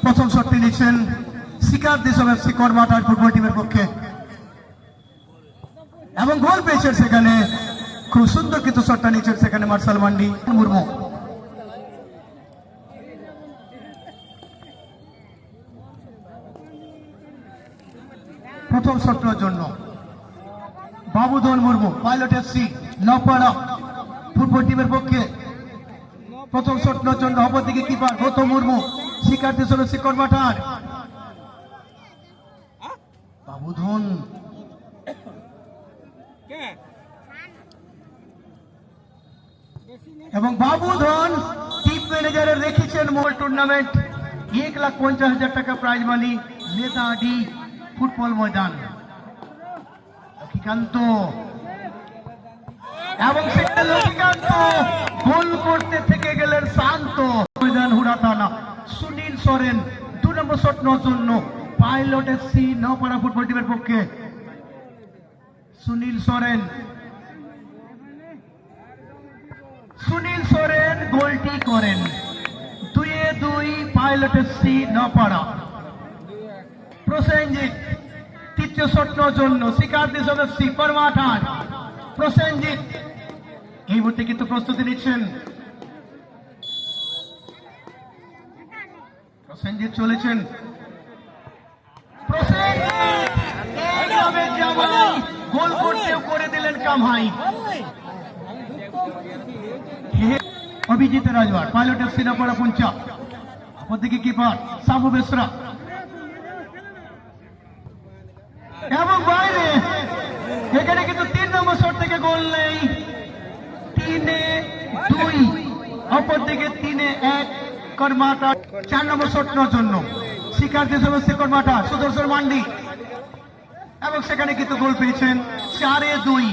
প্রথম শটটি নিচ্ছেন শিকার দেশবাসী কর্মাটার ফুটবল টিমের পক্ষে এবং গোল পেয়েছেন সেখানে। খুব সুন্দর কিন্তু শটটা নিচ্ছেন সেখানে মার্শাল মান্ডি মুর্মু। প্রথম শটের জন্য বাবুধন মুর্মু পাইলট এফসি নপাড়া ফুটবল টিমের পক্ষে প্রথম শটের জন্য অপরদিকে কিপার গৌতম মুর্মু শিকার দেশবাসী কর্মাটার। বাবুধন এবং বাবুধন টিম ম্যানেজারে রেখেছেন মোবাইল টুর্নামেন্ট 1,50,000 টাকা প্রাইজ মানি নেতাডি ফুটবল ময়দান লক্ষ্মীকান্ত এবং সেখানে লক্ষ্মীকান্ত গোল করতে থেকে গেলেন শান্ত ময়দান হুড়াতানা সুনীল সোরেন 2 নম্বর শট নেওয়ার জন্য পাইলট এফসি নপাড়া ফুটবল টিমের পক্ষে সুনীল সোরেন গোলটি করেন 2-2 পাইলট এফসি নপাড়া। প্রসেনজিৎ তৃতীয় শট নেওয়ার জন্য শিকার দেশবাসী কর্মাটার। প্রসেনজিৎ এই মুহূর্তে কিন্তু প্রস্তুতি নিচ্ছেন। প্রসেনজিৎ চলেছেন। গোল করতেও করে দিলেন কামহাই। অভিজিৎ রাজওয়ার পাইলট এফসি নপাড়া পঞ্চায়েত ওদিকে কিপার সাবু বেসরা এবং বাইরে এখানে কিন্তু 3 নম্বর শট থেকে গোল নেই। 3-2 অপরদিকে 3-1 কর্মাটা 4 নম্বর শট নেওয়ার জন্য শিকার দেশবাসী কর্মাটা সুদর্শন মান্ডি এবং সেখানে কিন্তু গোল পেয়েছেন 4-2।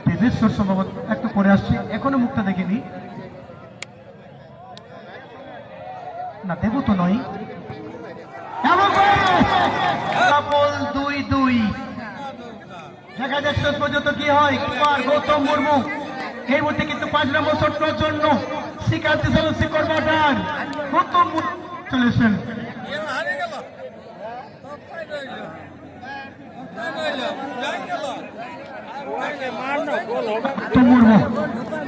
দেবেশ্বর সম্ভবত একটু পরে আসছে, এখনো মুখটা দেখিনি না, দেব তো নয়। 2-2 দেখা যাক শেষ পর্যন্ত কি হয়। কুমার গৌতম মুর্মু এই মুহূর্তে কিন্তু 5 নম্বর শটের জন্য শিকার দেশবাসী কর্মাটার গৌতম মুর্মু চলেছেন। মুর্মু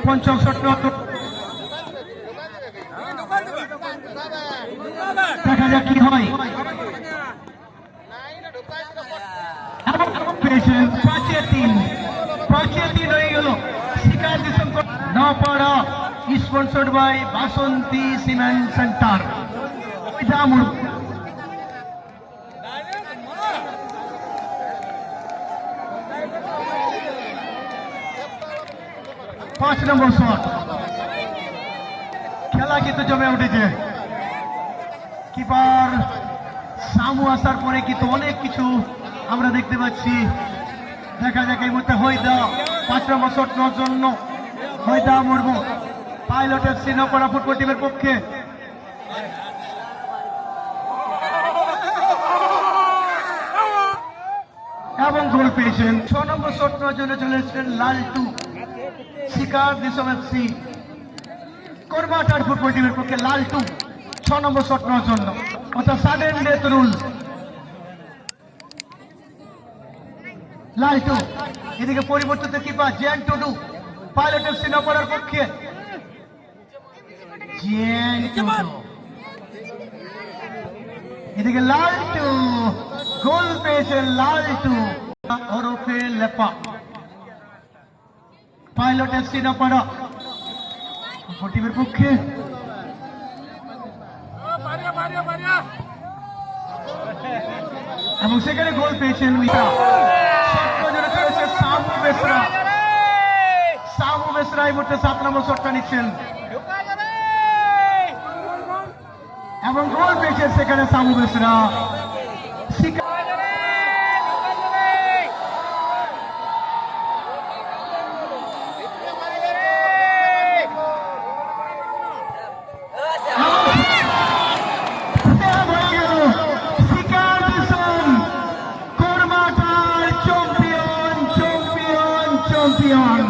পঞ্চম শট দেখা যাক কি হয়। 5-3 হয়ে গেল। শিকার নপাড়া sponsored by Basanti cement centre. পাঁচ নম্বর শট। খেলা কিন্তু জমে উঠেছে। কিপার সামু আসার পরে কিন্তু অনেক কিছু আমরা দেখতে পাচ্ছি। দেখা যাক এই মুহূর্তে হয়দা 5 নম্বর শট নেওয়ার জন্য হয়দা মুর্মু পাইলট এফসি নপাড়া ফুটবল টিমের পক্ষে এবং গোল পেয়েছেন। 6 নম্বর শট নেওয়ার জন্য চলে এসেছেন লালটু শিকার দেশবাসী কর্মাটার ফুটবল টিমের পক্ষে লালটু 6 নম্বর শট নেওয়ার জন্য, অর্থাৎ সাডেন ডেথ রুল। লালটু এদিকে পরিবর্তিত keeper Jen Tudu pilot FC নপাড়ার পক্ষে। জেন টুডু এদিকে লালটু গোল পেয়েছেন লালটু ওরফে লেপা পাইলট এফসি নপাড়া টিমের পক্ষে। এবং সেখানে গোল পেয়েছেন সামু বেসরা। সামু বেসরা এই মুহূর্তে 7 নম্বর শটটা নিচ্ছেন এবং গোল পেয়েছেন সেখানে সামু বেসরা। চ্যাম্পিয়ন